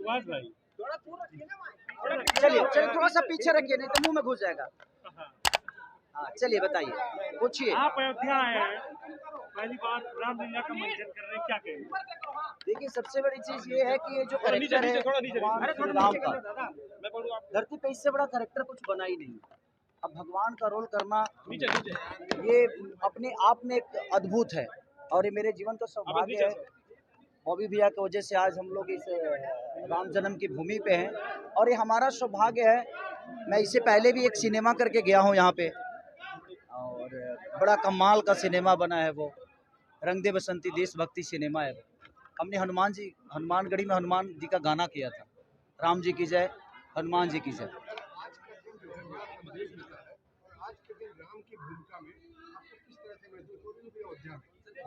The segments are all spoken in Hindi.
सुभाष भाई चलिए चलिए थोड़ा सा पीछे रखिए, नहीं तो मुंह में घुस जाएगा। हाँ चलिए बताइए, पूछिए। आप अयोध्या आए हैं, पहली बार रामलीला का मंचन कर रहे हैं, क्या कहेंगे? देखिए सबसे बड़ी चीज ये है कि ये जो कैरेक्टर है भगवान श्री राम का, धरती पे इससे बड़ा कैरेक्टर कुछ बना ही नहीं। अब भगवान का रोल करना ये अपने आप में एक अद्भुत है, और ये मेरे जीवन का सौभाग्य है। बॉबी भैया की वजह से आज हम लोग इस राम जन्म की भूमि पे हैं, और ये हमारा सौभाग्य है। मैं इससे पहले भी एक सिनेमा करके गया हूँ यहाँ पे, और बड़ा कमाल का सिनेमा बना है वो, रंग दे बसंती देशभक्ति सिनेमा है। हमने हनुमानगढ़ी में हनुमान जी का गाना किया था, राम जी की जय, हनुमान जी की जय।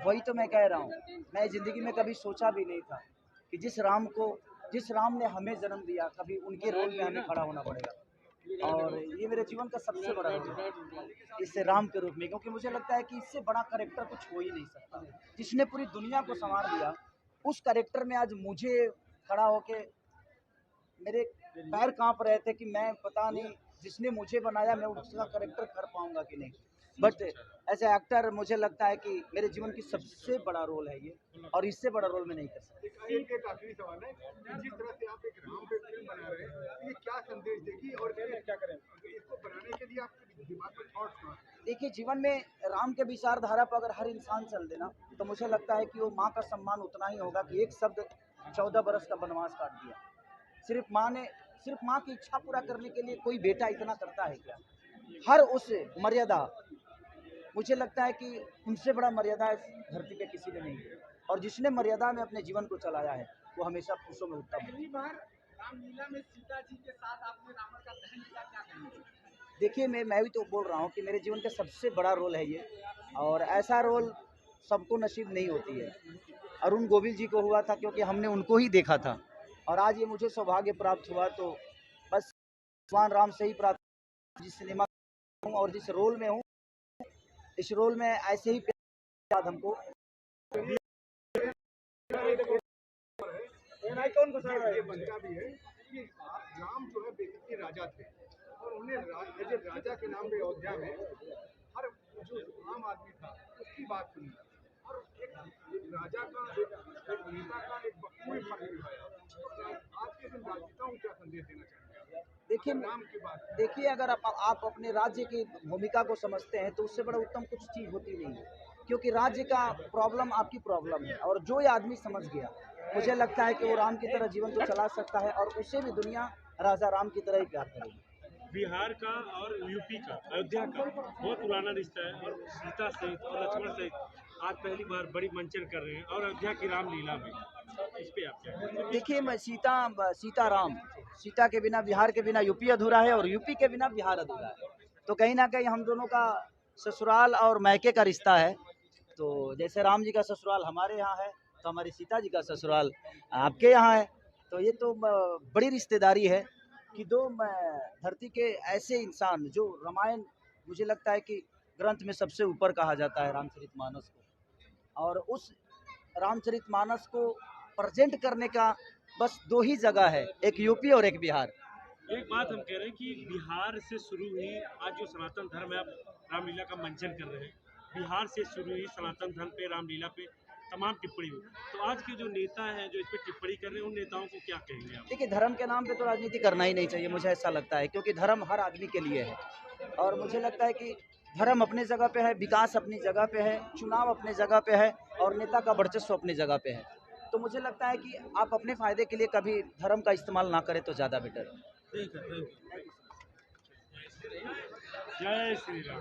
वही तो मैं कह रहा हूँ, मैं जिंदगी में कभी सोचा भी नहीं था कि जिस राम ने हमें जन्म दिया, कभी उनके रोल में हमें खड़ा होना पड़ेगा। और ये मेरे जीवन का सबसे बड़ा रोल है इस राम के रूप में, क्योंकि मुझे लगता है कि इससे बड़ा कैरेक्टर कुछ हो ही नहीं सकता। जिसने पूरी दुनिया को संवार दिया, उस कैरेक्टर में आज मुझे खड़ा होके मेरे पैर कांप रहे थे कि मैं पता नहीं जिसने मुझे बनाया मैं उसका कैरेक्टर कर पाऊंगा कि नहीं। बट एज ए एक्टर मुझे लगता है कि मेरे जीवन की सबसे बड़ा रोल है ये, और इससे बड़ा रोल मैं नहीं कर सकता। एक आखिरी सवाल है, जिस तरह से आप एक राम पे फिल्म बना रहे हैं, ये क्या संदेश देगी और क्या करें इसको बनाने के लिए आपके दिमाग में थॉट्स कहाँ? देखिए जीवन में राम के विचारधारा पर अगर हर इंसान चल देना, तो मुझे लगता है कि वो माँ का सम्मान उतना ही होगा कि एक शब्द 14 बरस का वनवास काट दिया। सिर्फ माँ की इच्छा पूरा करने के लिए कोई बेटा इतना करता है क्या? हर उस मर्यादा, मुझे लगता है कि उनसे बड़ा मर्यादा इस धरती पे किसी ने नहीं है, और जिसने मर्यादा में अपने जीवन को चलाया है वो हमेशा खुशों में उत्तम है। पहली बार रामलीला में सीता जी के साथ आपने रावण का दहन किया, क्या कहेंगे? देखिए मैं भी तो बोल रहा हूँ कि मेरे जीवन का सबसे बड़ा रोल है ये, और ऐसा रोल सबको नसीब नहीं होती है। अरुण गोविल जी को हुआ था क्योंकि हमने उनको ही देखा था, और आज ये मुझे सौभाग्य प्राप्त हुआ, तो बस भगवान राम से ही प्राप्त। जिस सिनेमा हूँ और जिस रोल में हूँ, इस रोल में ऐसे ही प्यार हमको ये बनता भी है कि राम जो है बेसिकली राजा थे, और उन्हें राजा के नाम पे अयोध्या में हर जो आम आदमी था उसकी बात सुनी, और एक राजा का एक नेता का एक बखूबी फर्क निभाया। आज के दिन राजनेताओं को क्या संदेश देना चाहेंगे? देखिए नाम की बात देखिए अगर आप अपने राज्य की भूमिका को समझते हैं तो उससे बड़ा उत्तम कुछ चीज़ होती नहीं है, क्योंकि राज्य का प्रॉब्लम आपकी प्रॉब्लम है, और जो ये आदमी समझ गया, मुझे लगता है कि वो राम की तरह जीवन को चला सकता है, और उसे भी दुनिया राजा राम की तरह ही प्यार करेगी। बिहार का और यूपी का, अयोध्या का बहुत पुराना रिश्ता है, और सीता सहित और लक्ष्मण सहित आज पहली बार बड़ी मंचन कर रहे हैं, और अयोध्या की रामलीला में इस पे आप क्या कहेंगे? देखिए मैं सीता के बिना बिहार के बिना यूपी अधूरा है, और यूपी के बिना बिहार अधूरा है। तो कहीं ना कहीं हम दोनों का ससुराल और मैके का रिश्ता है। तो जैसे राम जी का ससुराल हमारे यहाँ है, तो हमारी सीता जी का ससुराल आपके यहाँ है। तो ये तो बड़ी रिश्तेदारी है कि दो धरती के ऐसे इंसान, जो रामायण मुझे लगता है कि ग्रंथ में सबसे ऊपर कहा जाता है रामचरितमानस को, और उस रामचरितमानस को प्रेजेंट करने का बस दो ही जगह है, एक यूपी और एक बिहार। एक बात हम कह रहे हैं कि बिहार से शुरू हुई आज जो सनातन धर्म है, आप रामलीला का मंचन कर रहे हैं, बिहार से शुरू हुई सनातन धर्म पे, रामलीला पे तमाम टिप्पणी हुई, तो आज के जो नेता हैं जो इस पर टिप्पणी कर रहे हैं, उन नेताओं को क्या कहेंगे आप? देखिए धर्म के नाम पे तो राजनीति करना ही नहीं चाहिए, मुझे ऐसा लगता है, क्योंकि धर्म हर आदमी के लिए है, और मुझे लगता है कि धर्म अपनी जगह पे है, विकास अपनी जगह पे है, चुनाव अपनी जगह पे है, और नेता का वर्चस्व अपनी जगह पे है। तो मुझे लगता है कि आप अपने फायदे के लिए कभी धर्म का इस्तेमाल ना करें तो ज़्यादा बेटर है। ठीक है, जय श्री राम।